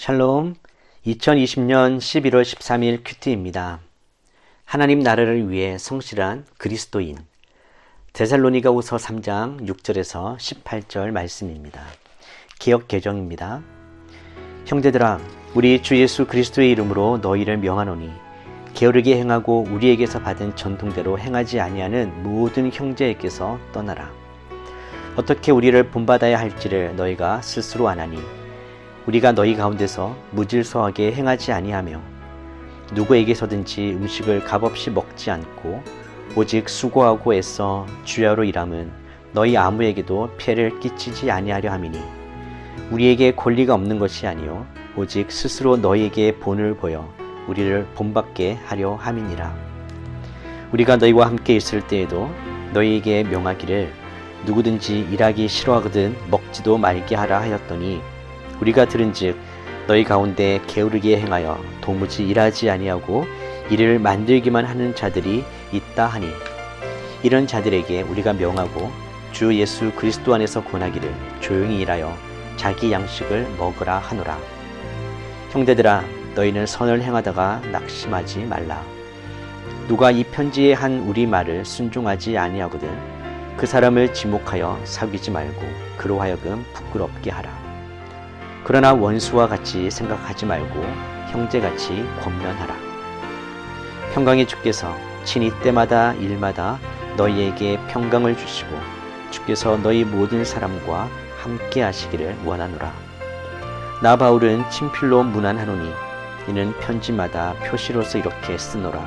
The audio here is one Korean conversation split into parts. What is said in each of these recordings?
샬롬, 2020년 11월 13일 큐티입니다. 하나님 나라를 위해 성실한 그리스도인. 데살로니가후서 3장 6절에서 18절 말씀입니다. 개역 개정입니다. 형제들아, 우리 주 예수 그리스도의 이름으로 너희를 명하노니 게으르게 행하고 우리에게서 받은 전통대로 행하지 아니하는 모든 형제에게서 떠나라. 어떻게 우리를 본받아야 할지를 너희가 스스로 아나니 우리가 너희 가운데서 무질서하게 행하지 아니하며 누구에게서든지 음식을 값없이 먹지 않고 오직 수고하고 애써 주야로 일함은 너희 아무에게도 폐를 끼치지 아니하려 함이니 우리에게 권리가 없는 것이 아니요 오직 스스로 너희에게 본을 보여 우리를 본받게 하려 함이니라. 우리가 너희와 함께 있을 때에도 너희에게 명하기를 누구든지 일하기 싫어하거든 먹지도 말게 하라 하였더니 우리가 들은즉 너희 가운데 게으르게 행하여 도무지 일하지 아니하고 일을 만들기만 하는 자들이 있다 하니 이런 자들에게 우리가 명하고 주 예수 그리스도 안에서 권하기를 조용히 일하여 자기 양식을 먹으라 하노라. 형제들아, 너희는 선을 행하다가 낙심하지 말라. 누가 이 편지에 한 우리 말을 순종하지 아니하거든 그 사람을 지목하여 사귀지 말고 그로 하여금 부끄럽게 하라. 그러나 원수와 같이 생각하지 말고 형제같이 권면하라. 평강의 주께서 친히 때마다 일마다 너희에게 평강을 주시고 주께서 너희 모든 사람과 함께 하시기를 원하노라. 나 바울은 친필로 문안하노니 이는 편지마다 표시로서 이렇게 쓰노라.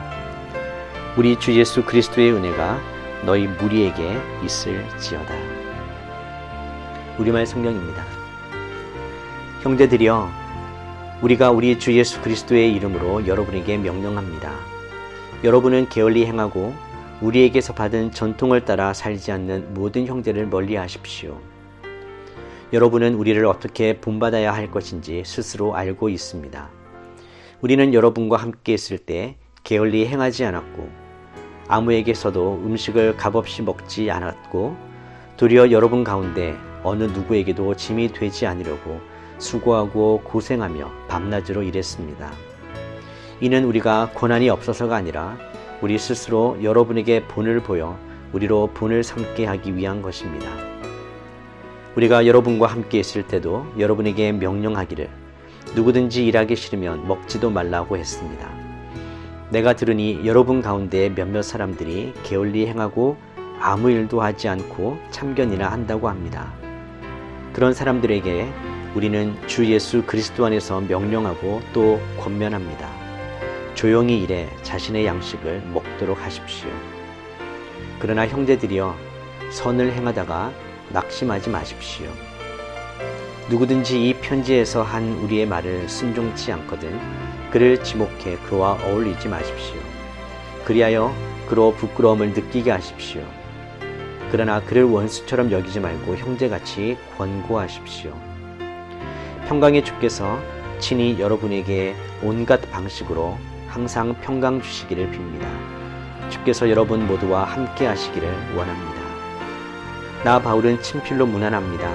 우리 주 예수 그리스도의 은혜가 너희 무리에게 있을지어다. 우리말 성경입니다. 형제들이여, 우리가 우리 주 예수 그리스도의 이름으로 여러분에게 명령합니다. 여러분은 게을리 행하고 우리에게서 받은 전통을 따라 살지 않는 모든 형제를 멀리 하십시오. 여러분은 우리를 어떻게 본받아야 할 것인지 스스로 알고 있습니다. 우리는 여러분과 함께 있을 때 게을리 행하지 않았고 아무에게서도 음식을 값없이 먹지 않았고 도리어 여러분 가운데 어느 누구에게도 짐이 되지 않으려고 수고하고 고생하며 밤낮으로 일했습니다. 이는 우리가 권한이 없어서가 아니라 우리 스스로 여러분에게 본을 보여 우리로 본을 삼게 하기 위한 것입니다. 우리가 여러분과 함께 있을 때도 여러분에게 명령하기를 누구든지 일하기 싫으면 먹지도 말라고 했습니다. 내가 들으니 여러분 가운데 몇몇 사람들이 게을리 행하고 아무 일도 하지 않고 참견이나 한다고 합니다. 그런 사람들에게 우리는 주 예수 그리스도 안에서 명령하고 또 권면합니다. 조용히 일해 자신의 양식을 먹도록 하십시오. 그러나 형제들이여, 선을 행하다가 낙심하지 마십시오. 누구든지 이 편지에서 한 우리의 말을 순종치 않거든 그를 지목해 그와 어울리지 마십시오. 그리하여 그로 부끄러움을 느끼게 하십시오. 그러나 그를 원수처럼 여기지 말고 형제같이 권고하십시오. 평강의 주께서 친히 여러분에게 온갖 방식으로 항상 평강 주시기를 빕니다. 주께서 여러분 모두와 함께 하시기를 원합니다. 나 바울은 친필로 문안합니다.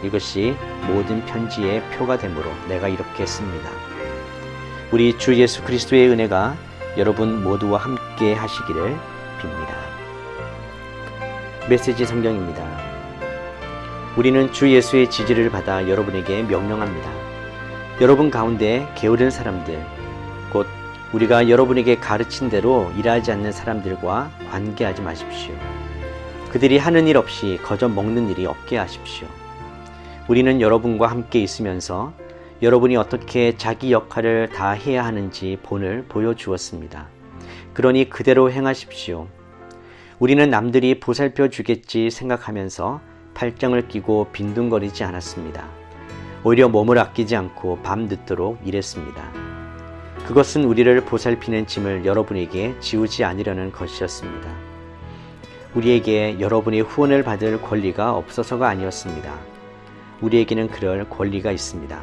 이것이 모든 편지의 표가 되므로 내가 이렇게 씁니다. 우리 주 예수 그리스도의 은혜가 여러분 모두와 함께 하시기를 빕니다. 메시지 성경입니다. 우리는 주 예수의 지지를 받아 여러분에게 명령합니다. 여러분 가운데 게으른 사람들, 곧 우리가 여러분에게 가르친 대로 일하지 않는 사람들과 관계하지 마십시오. 그들이 하는 일 없이 거저 먹는 일이 없게 하십시오. 우리는 여러분과 함께 있으면서 여러분이 어떻게 자기 역할을 다 해야 하는지 본을 보여주었습니다. 그러니 그대로 행하십시오. 우리는 남들이 보살펴 주겠지 생각하면서 팔짱을 끼고 빈둥거리지 않았습니다. 오히려 몸을 아끼지 않고 밤늦도록 일했습니다. 그것은 우리를 보살피는 짐을 여러분에게 지우지 않으려는 것이었습니다. 우리에게 여러분의 후원을 받을 권리가 없어서가 아니었습니다. 우리에게는 그럴 권리가 있습니다.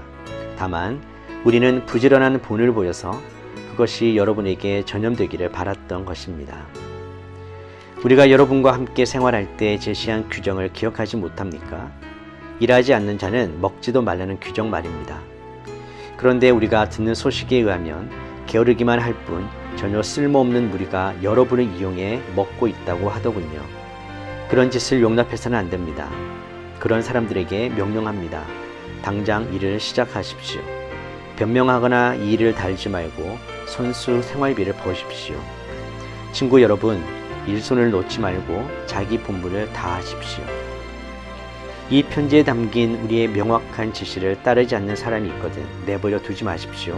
다만 우리는 부지런한 본을 보여서 그것이 여러분에게 전염되기를 바랐던 것입니다. 우리가 여러분과 함께 생활할 때 제시한 규정을 기억하지 못합니까? 일하지 않는 자는 먹지도 말라는 규정 말입니다. 그런데 우리가 듣는 소식에 의하면 게으르기만 할 뿐 전혀 쓸모없는 무리가 여러분을 이용해 먹고 있다고 하더군요. 그런 짓을 용납해서는 안 됩니다. 그런 사람들에게 명령합니다. 당장 일을 시작하십시오. 변명하거나 이 일을 달지 말고 손수 생활비를 버십시오. 친구 여러분, 일손을 놓지 말고 자기 본분을 다하십시오. 이 편지에 담긴 우리의 명확한 지시를 따르지 않는 사람이 있거든 내버려 두지 마십시오.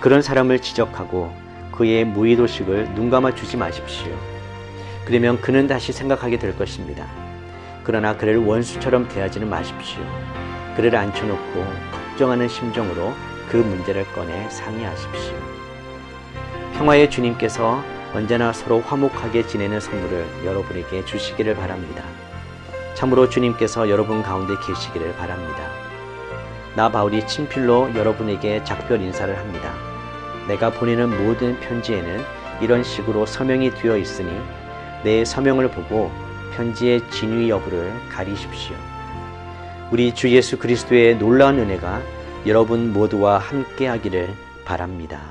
그런 사람을 지적하고 그의 무의도식을 눈감아 주지 마십시오. 그러면 그는 다시 생각하게 될 것입니다. 그러나 그를 원수처럼 대하지는 마십시오. 그를 앉혀놓고 걱정하는 심정으로 그 문제를 꺼내 상의하십시오. 평화의 주님께서 언제나 서로 화목하게 지내는 선물을 여러분에게 주시기를 바랍니다. 참으로 주님께서 여러분 가운데 계시기를 바랍니다. 나 바울이 친필로 여러분에게 작별 인사를 합니다. 내가 보내는 모든 편지에는 이런 식으로 서명이 되어 있으니 내 서명을 보고 편지의 진위 여부를 가리십시오. 우리 주 예수 그리스도의 놀라운 은혜가 여러분 모두와 함께 하기를 바랍니다.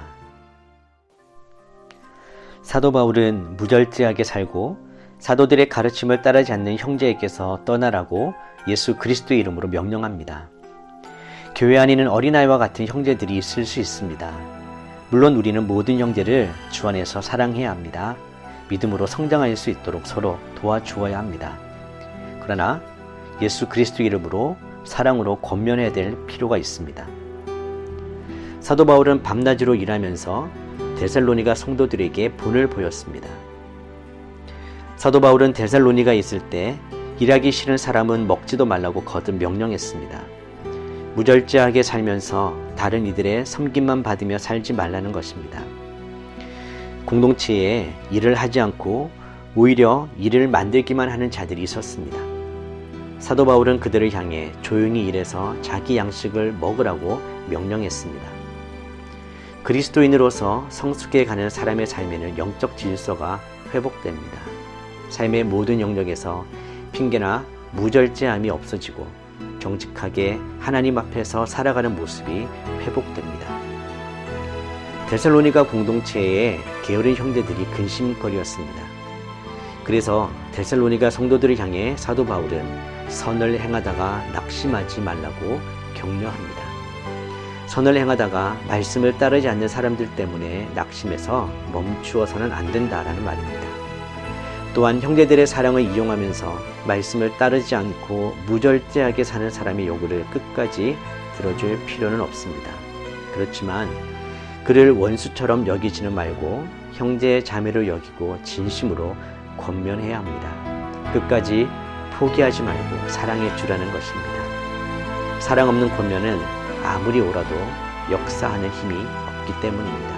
사도 바울은 무절제하게 살고 사도들의 가르침을 따르지 않는 형제에게서 떠나라고 예수 그리스도의 이름으로 명령합니다. 교회 안에는 어린아이와 같은 형제들이 있을 수 있습니다. 물론 우리는 모든 형제를 주 안에서 사랑해야 합니다. 믿음으로 성장할 수 있도록 서로 도와주어야 합니다. 그러나 예수 그리스도 이름으로 사랑으로 권면해야 될 필요가 있습니다. 사도 바울은 밤낮으로 일하면서 데살로니가 성도들에게 본을 보였습니다. 사도 바울은 데살로니가에 있을 때 일하기 싫은 사람은 먹지도 말라고 거듭 명령했습니다. 무절제하게 살면서 다른 이들의 섬김만 받으며 살지 말라는 것입니다. 공동체에 일을 하지 않고 오히려 일을 만들기만 하는 자들이 있었습니다. 사도 바울은 그들을 향해 조용히 일해서 자기 양식을 먹으라고 명령했습니다. 그리스도인으로서 성숙해 가는 사람의 삶에는 영적 질서가 회복됩니다. 삶의 모든 영역에서 핑계나 무절제함이 없어지고 정직하게 하나님 앞에서 살아가는 모습이 회복됩니다. 데살로니가 공동체에 게으른 형제들이 근심거리였습니다. 그래서 데살로니가 성도들을 향해 사도 바울은 선을 행하다가 낙심하지 말라고 격려합니다. 선을 행하다가 말씀을 따르지 않는 사람들 때문에 낙심해서 멈추어서는 안 된다라는 말입니다. 또한 형제들의 사랑을 이용하면서 말씀을 따르지 않고 무절제하게 사는 사람의 요구를 끝까지 들어줄 필요는 없습니다. 그렇지만 그를 원수처럼 여기지는 말고 형제 자매로 여기고 진심으로 권면해야 합니다. 끝까지 포기하지 말고 사랑해 주라는 것입니다. 사랑 없는 권면은 아무리 오라도 역사하는 힘이 없기 때문입니다.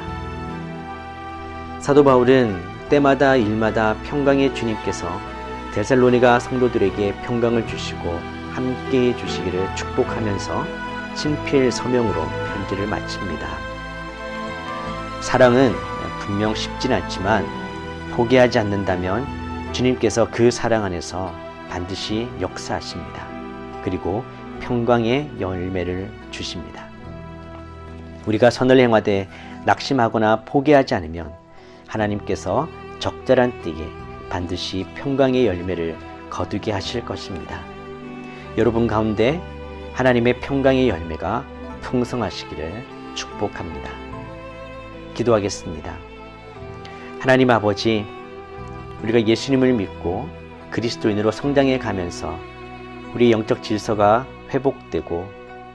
사도 바울은 때마다 일마다 평강의 주님께서 데살로니가 성도들에게 평강을 주시고 함께해 주시기를 축복하면서 친필 서명으로 편지를 마칩니다. 사랑은 분명 쉽진 않지만 포기하지 않는다면 주님께서 그 사랑 안에서 반드시 역사하십니다. 그리고 평강의 열매를 주십니다. 우리가 선을 행하되 낙심하거나 포기하지 않으면 하나님께서 적절한 때에 반드시 평강의 열매를 거두게 하실 것입니다. 여러분 가운데 하나님의 평강의 열매가 풍성하시기를 축복합니다. 기도하겠습니다. 하나님 아버지, 우리가 예수님을 믿고 그리스도인으로 성장해 가면서 우리의 영적 질서가 회복되고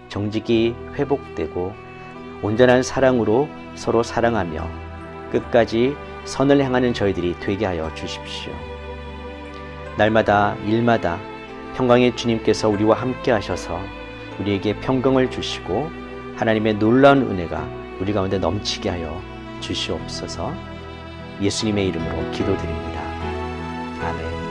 정직이 회복되고 온전한 사랑으로 서로 사랑하며 끝까지 선을 행하는 저희들이 되게 하여 주십시오. 날마다 일마다 평강의 주님께서 우리와 함께 하셔서 우리에게 평강을 주시고 하나님의 놀라운 은혜가 우리 가운데 넘치게 하여 주시옵소서. 예수님의 이름으로 기도드립니다. 아멘.